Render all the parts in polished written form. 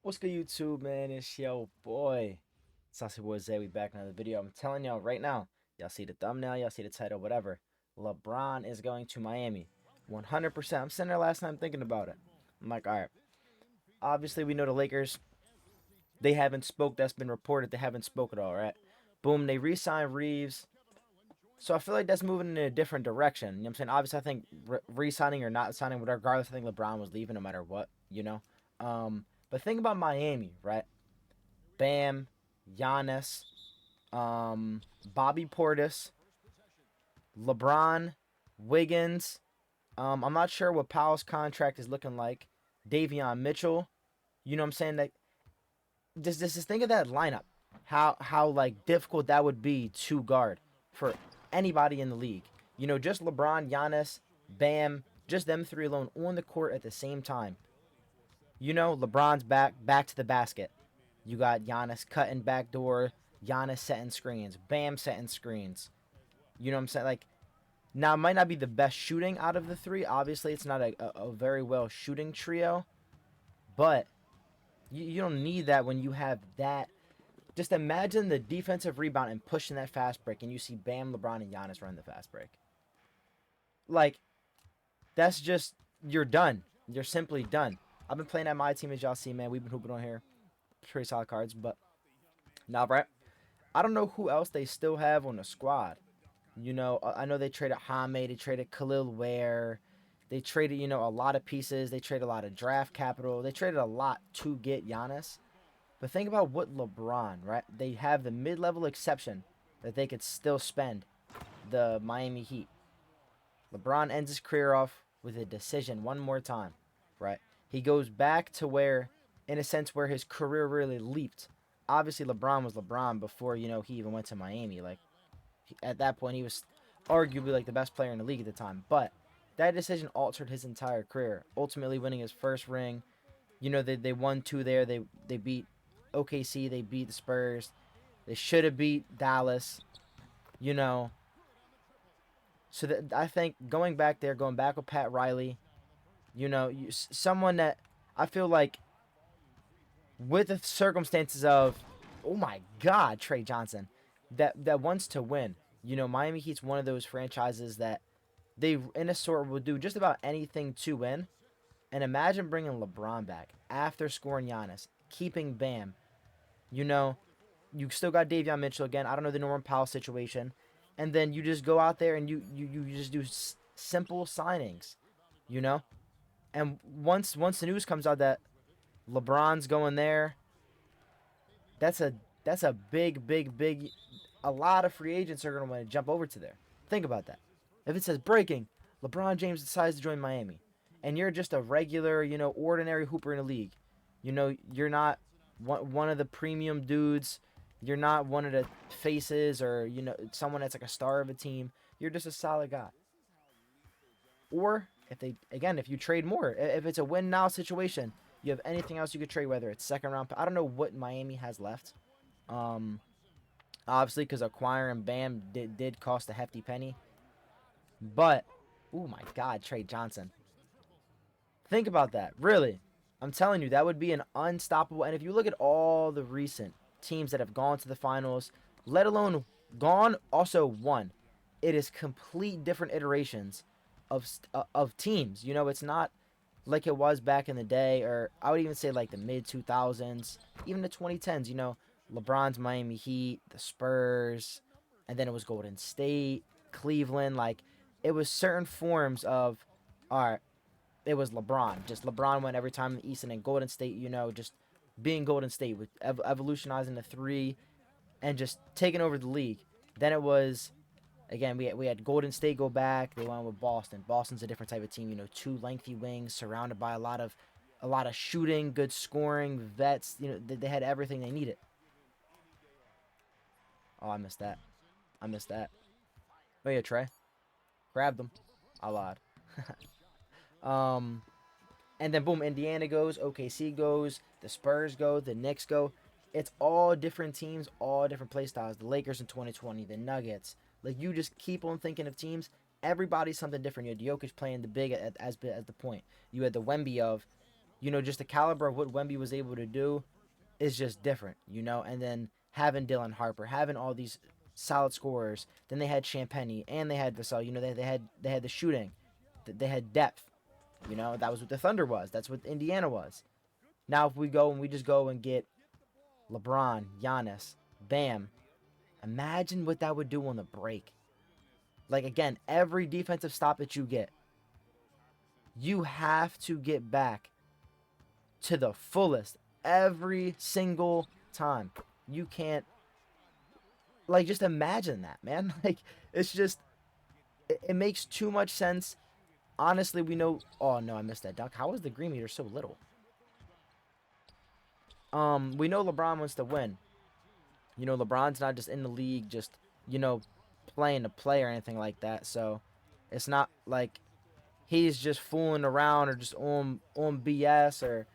What's good, YouTube, man? It's your boy, Saucy Boy Zay. We back in another video. I'm telling y'all right now, y'all see the thumbnail, y'all see the title, whatever. LeBron is going to Miami. 100%. I'm sitting there last time thinking about it. I'm like, all right. Obviously, we know the Lakers, they haven't spoke. That's been reported. They haven't spoke at all, right? Boom, they re-signed Reeves. So I feel like that's moving in a different direction. You know what I'm saying? Obviously, I think re-signing or not signing, regardless, I think LeBron was leaving no matter what. But think about Miami, right? Bam, Giannis, Bobby Portis, LeBron, Wiggins. I'm not sure what Powell's contract is looking like. Davion Mitchell. You know what I'm saying? Like, just think of that lineup. How like difficult that would be to guard for anybody in the league. Just LeBron, Giannis, Bam, just them three alone on the court at the same time. LeBron's back to the basket. You got Giannis cutting back door, Giannis setting screens, Bam setting screens. You know what I'm saying? Like, now it might not be the best shooting out of the three. Obviously, it's not a very well shooting trio, but you don't need that when you have that. Just imagine the defensive rebound and pushing that fast break, and you see Bam, LeBron, and Giannis run the fast break. Like, that's just, you're done. You're simply done. I've been playing at my team, as y'all see, man. We've been hooping on here. Pretty solid cards, but now, right? I don't know who else they still have on the squad. I know they traded Hame, they traded Khalil Ware, they traded, a lot of pieces. They traded a lot of draft capital. They traded a lot to get Giannis. But think about what LeBron, right? They have the mid-level exception that they could still spend the Miami Heat. LeBron ends his career off with a decision one more time, right? He goes back to where, in a sense, where his career really leaped. Obviously, LeBron was LeBron before, he even went to Miami. Like, at that point, he was arguably like the best player in the league at the time. But that decision altered his entire career, ultimately winning his first ring. They won two there. They beat OKC. They beat the Spurs. They should have beat Dallas. You know, so that I think going back there, going back with Pat Riley, someone that I feel like with the circumstances of, oh my God, Trey Johnson, that wants to win. Miami Heat's one of those franchises that they, in a sort, will do just about anything to win. And imagine bringing LeBron back after scoring Giannis, keeping Bam. You know, you still got Davion Mitchell again. I don't know the Norman Powell situation, and then you just go out there and you just do simple signings. You know, and once the news comes out that LeBron's going there, that's a big. A lot of free agents are going to want to jump over to there. Think about that. If it says breaking, LeBron James decides to join Miami, and you're just a regular, ordinary hooper in the league, you're not one of the premium dudes. You're not one of the faces or someone that's like a star of a team. You're just a solid guy. Or if you trade more, if it's a win now situation, you have anything else you could trade, whether it's second round. I don't know what Miami has left. Um, Obviously, because acquiring Bam did cost a hefty penny. But, oh my God, Trey Johnson. Think about that. Really. I'm telling you, that would be an unstoppable. And if you look at all the recent teams that have gone to the finals, let alone gone, also won, it is complete different iterations of teams. It's not like it was back in the day, or I would even say like the mid 2000s, even the 2010s. LeBron's Miami Heat, the Spurs, and then it was Golden State, Cleveland. Like, it was certain forms of, all right, it was LeBron. Just LeBron went every time in the East, and then Golden State, just being Golden State with evolutionizing the three and just taking over the league. Then it was, again, we had Golden State go back. They went with Boston. Boston's a different type of team. Two lengthy wings surrounded by a lot of shooting, good scoring, vets. They had everything they needed. Oh, I missed that. I missed that. Oh yeah, Trey, grabbed them. I lied. um, and then boom, Indiana goes, OKC goes, the Spurs go, the Knicks go. It's all different teams, all different play styles. The Lakers in 2020, the Nuggets. Like, you just keep on thinking of teams. Everybody's something different. You had Jokic playing the big as the point. You had the Wemby of You know, just the caliber of what Wemby was able to do is just different, you know. And then having Dylan Harper, having all these solid scorers, then they had Champagny and they had Vassell. You know, they had the shooting, they had depth. You know, that was what the Thunder was. That's what Indiana was. Now if we go and we just go and get LeBron, Giannis, Bam, imagine what that would do on the break. Like again, every defensive stop that you get, you have to get back to the fullest every single time. You can't, like, just imagine that, man. Like, it's just, it makes too much sense. Honestly, we know. Oh no, I missed that dunk. How is the green meter so little? We know LeBron wants to win. You know, LeBron's not just in the league, just, you know, playing to play or anything like that. So it's not like he's just fooling around or just on BS or,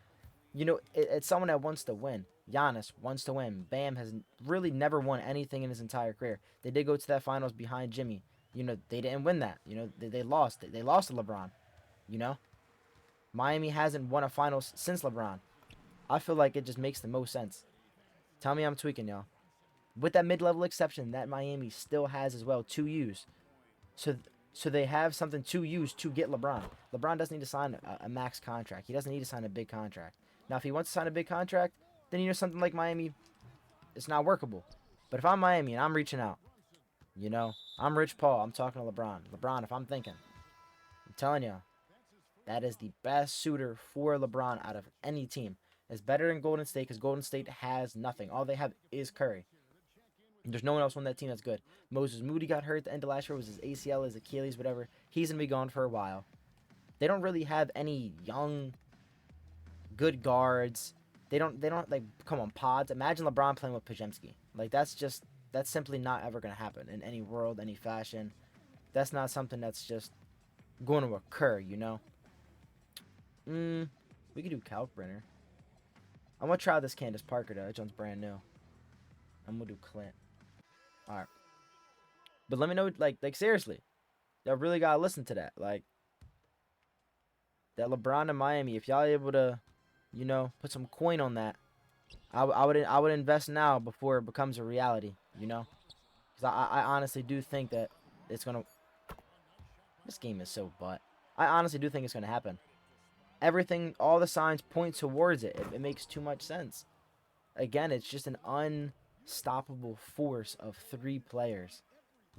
you know, it's someone that wants to win. Giannis wants to win. Bam has really never won anything in his entire career. They did go to that finals behind Jimmy. You know, they didn't win that. You know, they lost. They lost to LeBron. You know, Miami hasn't won a finals since LeBron. I feel like it just makes the most sense. Tell me I'm tweaking, y'all. With that mid-level exception that Miami still has as well to use. So so they have something to use to get LeBron. LeBron doesn't need to sign a max contract. He doesn't need to sign a big contract. Now, if he wants to sign a big contract, then you know something like Miami, it's not workable. But if I'm Miami and I'm reaching out, you know, I'm Rich Paul. I'm talking to LeBron. LeBron, if I'm thinking, I'm telling you, that is the best suitor for LeBron out of any team. It's better than Golden State because Golden State has nothing. All they have is Curry. There's no one else on that team that's good. Moses Moody got hurt at the end of last year. Was his ACL, his Achilles, whatever. He's going to be gone for a while. They don't really have any young, good guards. They don't like, come on, pods. Imagine LeBron playing with Pajemski. Like, that's simply not ever going to happen in any world, any fashion. That's not something that's just going to occur, you know? We could do Kalkbrenner. I'm going to try this Candace Parker, though. That one's brand new. I'm going to do Clint. All right. But let me know, like seriously, y'all really gotta listen to that. Like, that LeBron in Miami, if y'all able to, you know, put some coin on that, I would invest now before it becomes a reality, you know? Because I honestly do think that it's gonna. This game is so butt. I honestly do think it's gonna happen. Everything, all the signs point towards it. It makes too much sense. Again, it's just an unstoppable force of 3 players.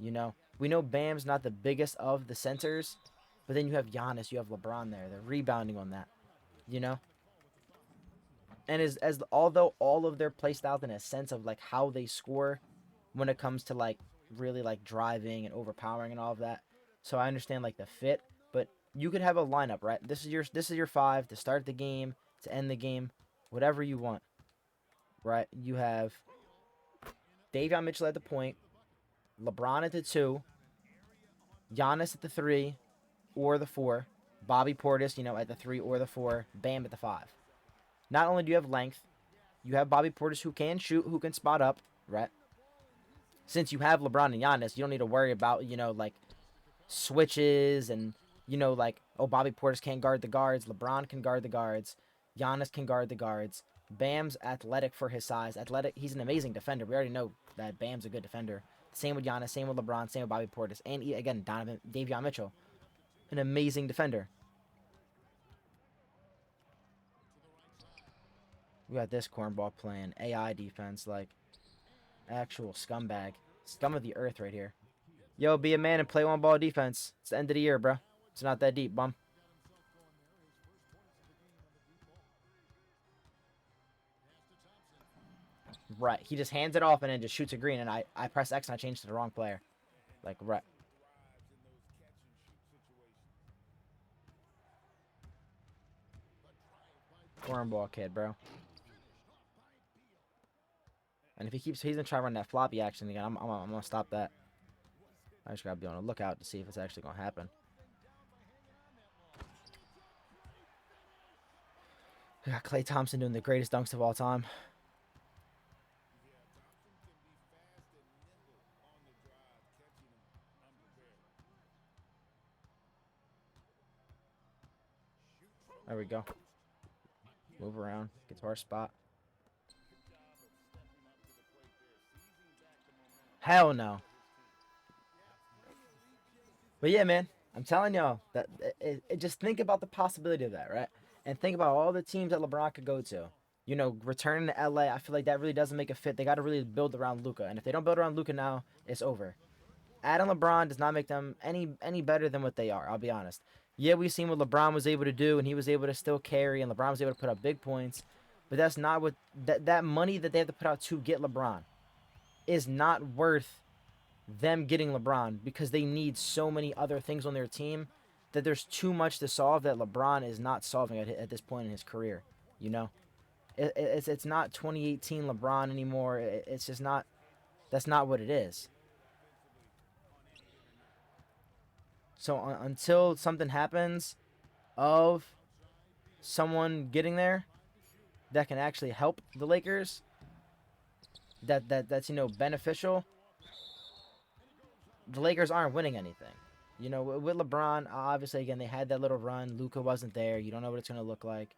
You know, we know Bam's not the biggest of the centers, but then you have Giannis, you have LeBron there. They're rebounding on that, you know? And as although all of their play styles in a sense of like how they score when it comes to like really like driving and overpowering and all of that. So I understand like the fit, but you could have a lineup, right? This is your 5 to start the game, to end the game, whatever you want. Right? You have Davion Mitchell at the point, LeBron at the 2, Giannis at the 3 or the 4, Bobby Portis, you know, at the 3 or the 4, Bam at the 5. Not only do you have length, you have Bobby Portis who can shoot, who can spot up, right? Since you have LeBron and Giannis, you don't need to worry about, you know, like switches and, you know, like, oh, Bobby Portis can't guard the guards, LeBron can guard the guards, Giannis can guard the guards. Bam's athletic for his size. Athletic, he's an amazing defender. We already know that Bam's a good defender. Same with Giannis, same with LeBron, same with Bobby Portis. And, again, Davion Mitchell, an amazing defender. We got this cornball playing AI defense, like, actual scumbag. Scum of the earth right here. Yo, be a man and play one ball defense. It's the end of the year, bro. It's not that deep, bum. Right. He just hands it off and then just shoots a green, and I press X and I change to the wrong player. Like, right. Cornball kid, bro. And if he's gonna try to run that floppy action again, I'm gonna stop that. I just gotta be on the lookout to see if it's actually gonna happen. We got Klay Thompson doing the greatest dunks of all time. There we go. Move around. Get to our spot. Hell no. But yeah, man, I'm telling y'all that just think about the possibility of that, right? And think about all the teams that LeBron could go to. You know, returning to LA, I feel like that really doesn't make a fit. They got to really build around Luka, and if they don't build around Luka now, it's over. Adding LeBron does not make them any better than what they are. I'll be honest. Yeah, we've seen what LeBron was able to do, and he was able to still carry, and LeBron was able to put up big points. But that's not what that money that they have to put out to get LeBron is not worth them getting LeBron because they need so many other things on their team that there's too much to solve that LeBron is not solving at this point in his career. You know, it's not 2018 LeBron anymore. It's just not. That's not what it is. So until something happens of someone getting there that can actually help the Lakers, that's beneficial, the Lakers aren't winning anything. You know, with LeBron, obviously, again, they had that little run. Luka wasn't there. You don't know what it's going to look like.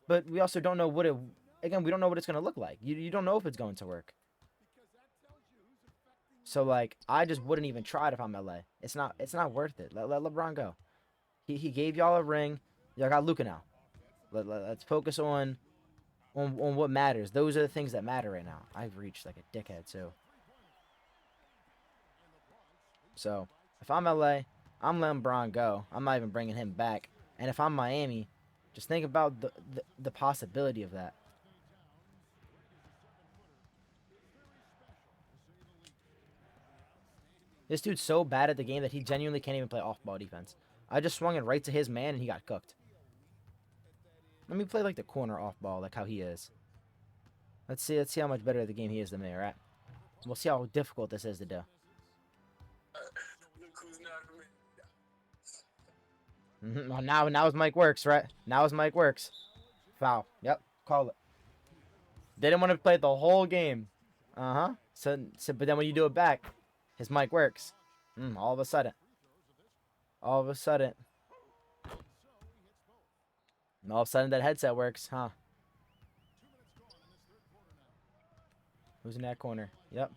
But we also don't know what it. Again, we don't know what it's going to look like. You don't know if it's going to work. So like, I just wouldn't even try it if I'm LA. It's not worth it. Let LeBron go. He gave y'all a ring. Y'all got Luka now. Let's focus on what matters. Those are the things that matter right now. I've reached like a dickhead too. So if I'm LA, I'm letting Braun go. I'm not even bringing him back. And if I'm Miami, just think about the possibility of that. This dude's so bad at the game that he genuinely can't even play off-ball defense. I just swung it right to his man and he got cooked. Let me play like the corner off-ball, like how he is. Let's see how much better at the game he is than me, alright? We'll see how difficult this is to do. Well, now his mic works, right? Now his mic works. Foul. Yep, call it. They didn't want to play it the whole game. Uh-huh. But then when you do it back, his mic works. All of a sudden. All of a sudden. And all of a sudden that headset works, huh? Who's in that corner? Yep.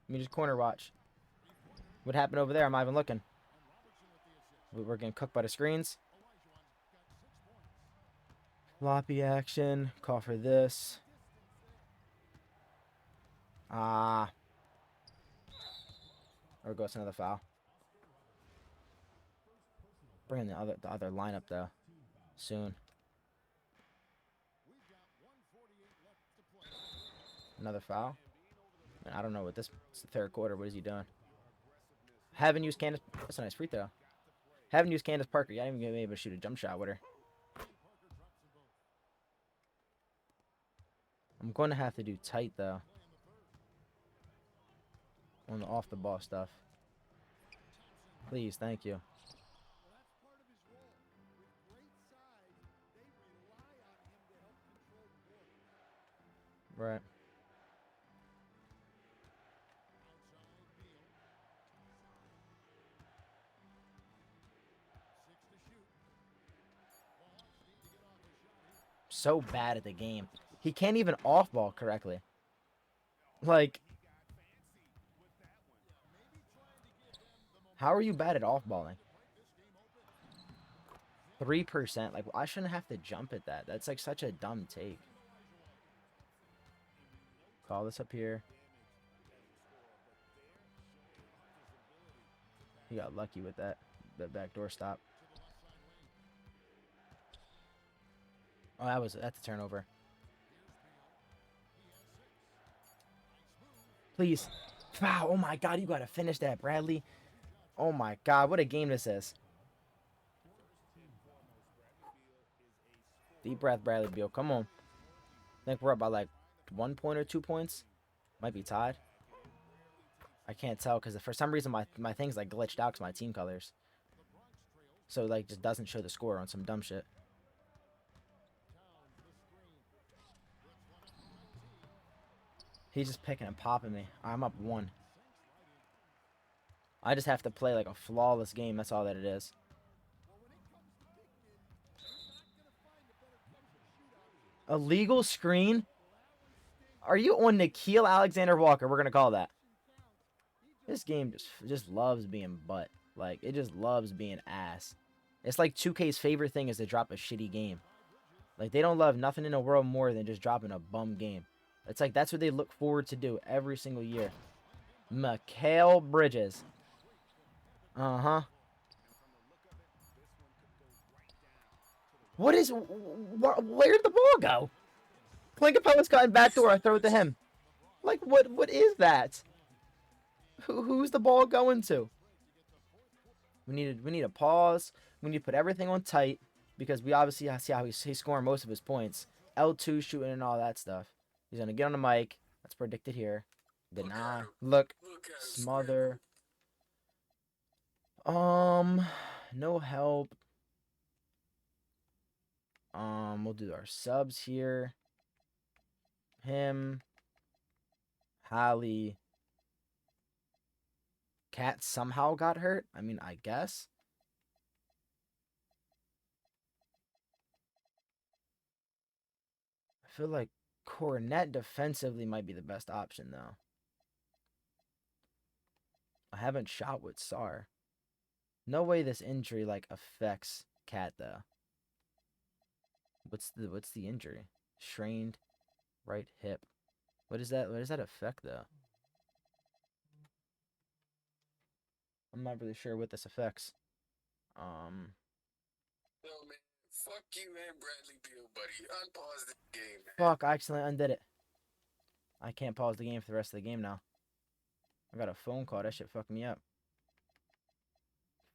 Let me just corner watch. What happened over there? I'm not even looking. We're getting cooked by the screens. Floppy action. Call for this. Ah. Or goes another foul. Bring in the other lineup though. Soon. Another foul. Man, I don't know what this. It's the third quarter. What is he doing? Haven't used Candace. That's a nice free throw. Haven't used Candace Parker. You haven't even been able to shoot a jump shot with her. I'm going to have to do tight though. On the off the ball stuff. Please, thank you. Right. So bad at the game. He can't even off ball correctly. Like, how are you bad at off balling? 3%. Like, I shouldn't have to jump at that. That's like such a dumb take. Call this up here. He got lucky with that backdoor stop. Oh, that's a turnover. Please. Foul. Oh my god, you gotta finish that, Bradley. Oh my god, what a game this is. Deep breath, Bradley Beal. Come on. I think we're up by like 1 point or 2 points. Might be tied. I can't tell because for some reason my thing's like glitched out because my team colors. So it like just doesn't show the score on some dumb shit. He's just picking and popping me. I'm up 1. I just have to play like a flawless game. That's all that it is. A legal screen? Are you on Nikhil Alexander Walker? We're going to call that. This game just loves being butt. Like, it just loves being ass. It's like 2K's favorite thing is to drop a shitty game. Like, they don't love nothing in the world more than just dropping a bum game. It's like, that's what they look forward to do every single year. Mikal Bridges. Uh-huh. What is... Where'd the ball go? Clinkapella's cutting backdoor. I throw it to him. Like, what is that? Who's the ball going to? We need a pause. We need to put everything on tight because we obviously see how he's scoring most of his points. L2 shooting and all that stuff. He's gonna get on the mic. That's predicted here. Deny. Look. Smother. No help. We'll do our subs here. Him. Hallie. Cat somehow got hurt. I mean, I guess. I feel like Cornet defensively might be the best option, though. I haven't shot with Sar. No way this injury, like, affects Cat, though. What's the injury? Strained right hip. What is that? What does that affect, though? I'm not really sure what this affects. No, man. Fuck you and Bradley Beal, buddy. Unpause the game, man. Fuck, I accidentally undid it. I can't pause the game for the rest of the game now. I got a phone call. That shit fucked me up.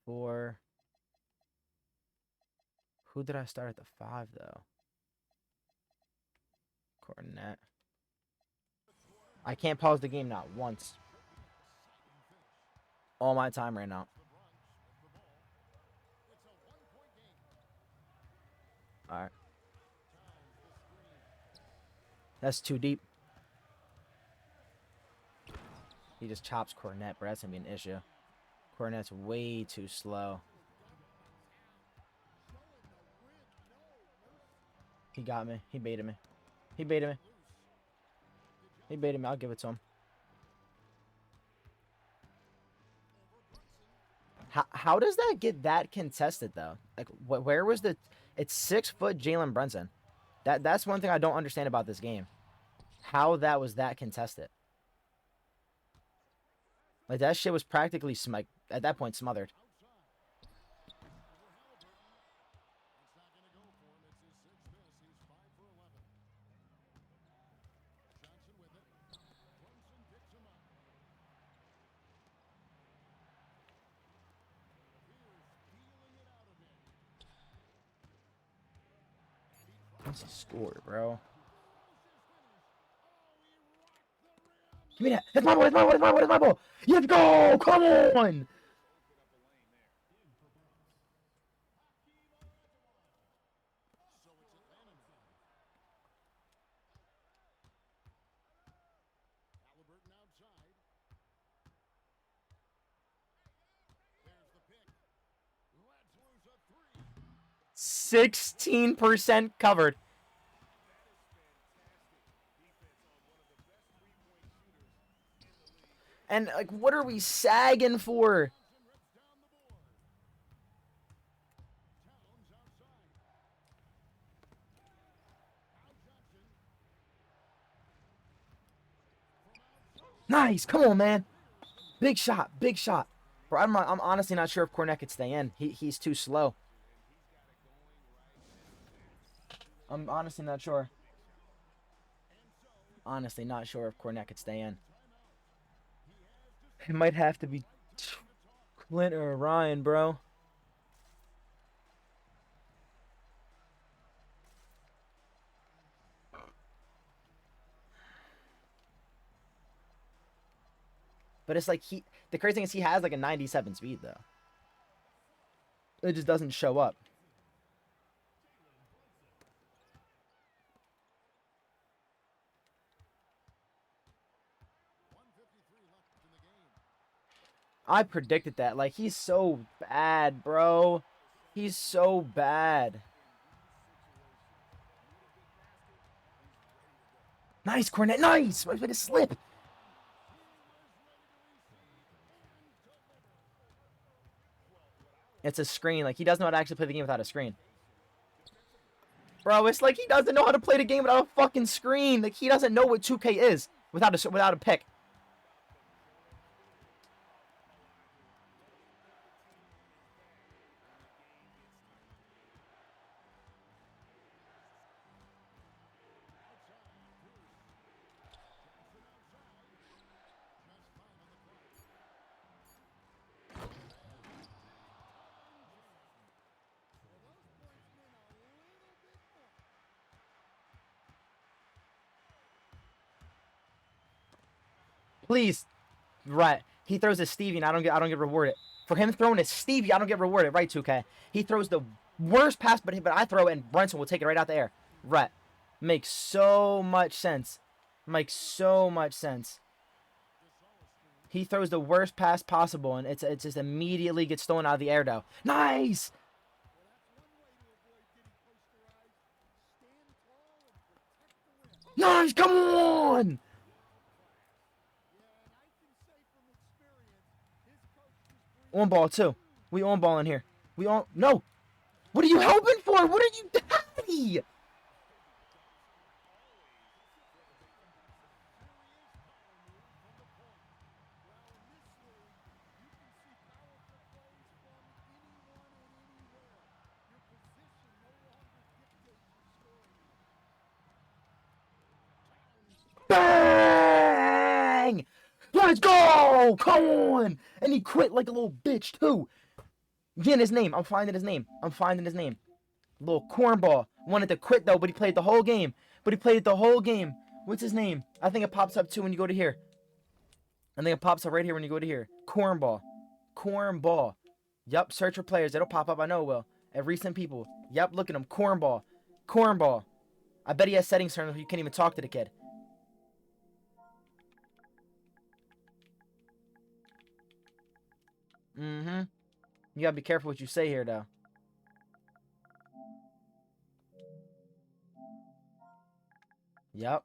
4. Who did I start at the 5, though? Cornet. I can't pause the game not once. All my time right now. Alright. That's too deep. He just chops Cornet, bro. That's gonna be an issue. Cornet's way too slow. He got me. He baited me. He baited me. He baited me. I'll give it to him. How does that get that contested, though? Like, where was the... It's 6-foot Jalen Brunson. That's one thing I don't understand about this game. How that was that contested. Like, that shit was practically, at that point, smothered. What's he scored, bro? Give me that. That's my ball. That's my ball. That's my ball. That's my ball. Let's go. Come on. %16 covered. And, like, what are we sagging for? Nice. Come on, man. Big shot. Big shot. Bro, I'm honestly not sure if Cornet could stay in. He's too slow. I'm honestly not sure. Honestly not sure if Cornet could stay in. It might have to be Clint or Ryan, bro. But it's like the crazy thing is he has like a 97 speed, though. It just doesn't show up. I predicted that. Like, he's so bad, bro. He's so bad. Nice, Cornet. Nice. Way to slip. It's a screen. Like, he doesn't know how to actually play the game without a screen. Bro, it's like he doesn't know how to play the game without a fucking screen. Like, he doesn't know what 2K is without a pick. Please. Right. He throws a Stevie and I don't get rewarded. For him throwing a Stevie, I don't get rewarded. Right, 2K. He throws the worst pass, but I throw it and Brunson will take it right out the air. Right. Makes so much sense. Makes so much sense. He throws the worst pass possible, and it's just immediately gets thrown out of the air, though. Nice! Nice! Come on! On ball, too. We on ball in here. We on... No! What are you helping for? What are you... Daddy! Bang! Let's go! Come on! And he quit like a little bitch, too. Getting his name. I'm finding his name. I'm finding his name. Little cornball. Wanted to quit, though, but he played the whole game. What's his name? I think it pops up, too, when you go to here. I think it pops up right here when you go to here. Cornball. Cornball. Yup, search for players. It'll pop up. I know it will. At recent people. Yup, look at him. Cornball. Cornball. I bet he has settings turned so you can't even talk to the kid. Mm-hmm. You gotta be careful what you say here, though. Yup.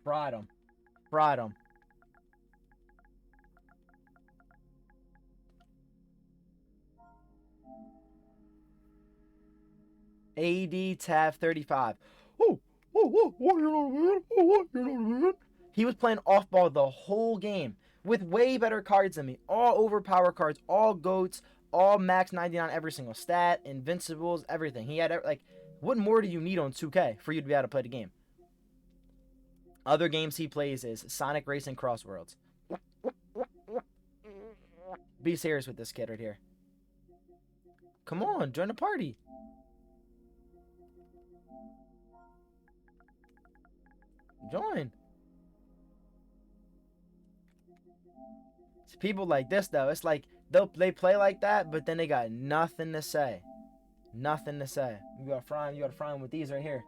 Fried him. Fried him. AD Tav 35. He was playing off ball the whole game with way better cards than me. All overpower cards, all goats, all max 99 every single stat, invincibles, everything. He had like, what more do you need on 2K for you to be able to play the game? Other games he plays is Sonic Racing Crossworlds. Be serious with this kid right here. Come on, join the party. Join. It's people like this though. It's like they play like that, but then they got nothing to say. Nothing to say. You gotta fry him with these right here.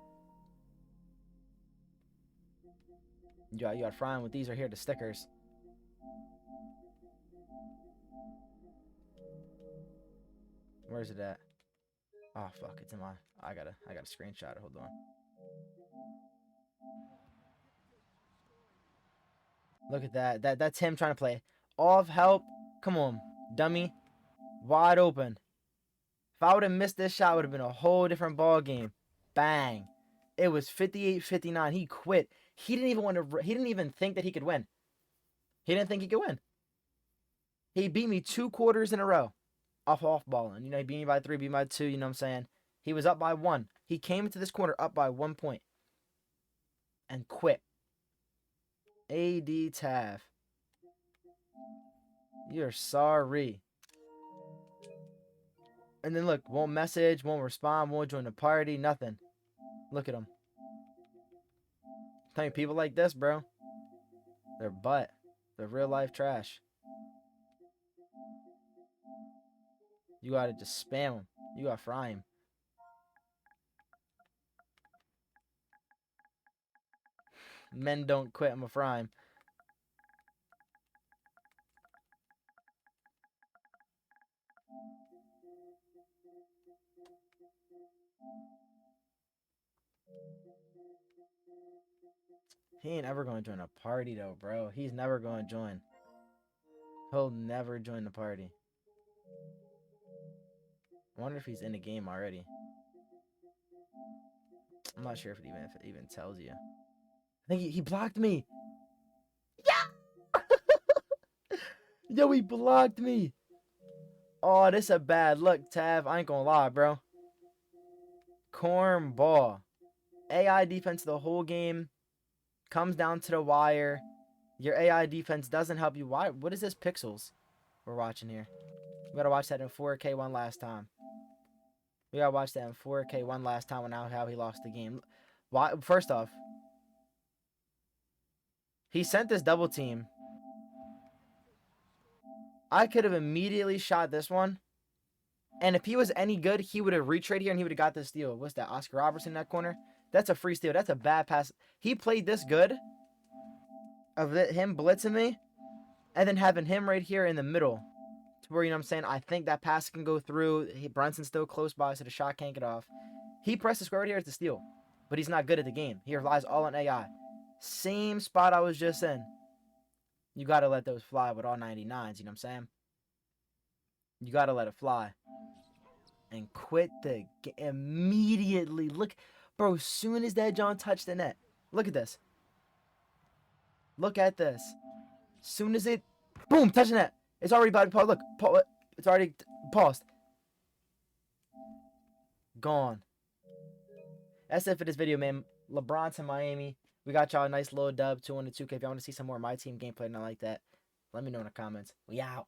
You gotta fry him with these right here, the stickers. Where's it at? Oh fuck, it's in my I gotta screenshot it, hold on. Look at that. That's him trying to play. Off help. Come on, dummy. Wide open. If I would have missed this shot, it would have been a whole different ball game. Bang. It was 58-59. He quit. He didn't even think that he could win. He didn't think he could win. He beat me 2 quarters in a row. Off balling. You know, he beat me by 3, beat me by 2, you know what I'm saying? He was up by 1. He came into this corner up by 1 point. And quit. AD Tav. You're sorry. And then look, won't message, won't respond, won't join the party, nothing. Look at him. I'm telling you, people like this, bro. They're butt. They're real life trash. You gotta just spam them. You gotta fry him. Men don't quit, I'ma fry him. He ain't ever going to join a party, though, bro. He's never going to join. He'll never join the party. I wonder if he's in the game already. I'm not sure if it even tells you. I think he blocked me. Yeah! Yo, he blocked me. Oh, this a bad look, Tav. I ain't gonna lie, bro. Cornball. AI defense the whole game. Comes down to the wire. Your AI defense doesn't help you. Why? What is this pixels we're watching here? We gotta watch that in 4K one last time. We gotta watch that in 4K one last time on how he lost the game. Why? First off, he sent this double team. I could have immediately shot this one. And if he was any good, he would have retraded here and he would have got this steal. What's that? Oscar Robertson in that corner? That's a free steal. That's a bad pass. He played this good of him blitzing me and then having him right here in the middle. To where, you know what I'm saying, I think that pass can go through. Brunson's still close by, so the shot can't get off. He pressed the square right here as the steal. But he's not good at the game. He relies all on AI. Same spot I was just in. You got to let those fly with all 99s, you know what I'm saying? You got to let it fly. And quit the game immediately. Look, bro, as soon as that John touched the net. Look at this. Look at this. Soon as it, boom, touch the net. It's already about to pause. Look, it's already paused. Gone. That's it for this video, man. LeBron to Miami. We got y'all a nice little dub, 2-2K. If y'all want to see some more of my team gameplay and like that, let me know in the comments. We out.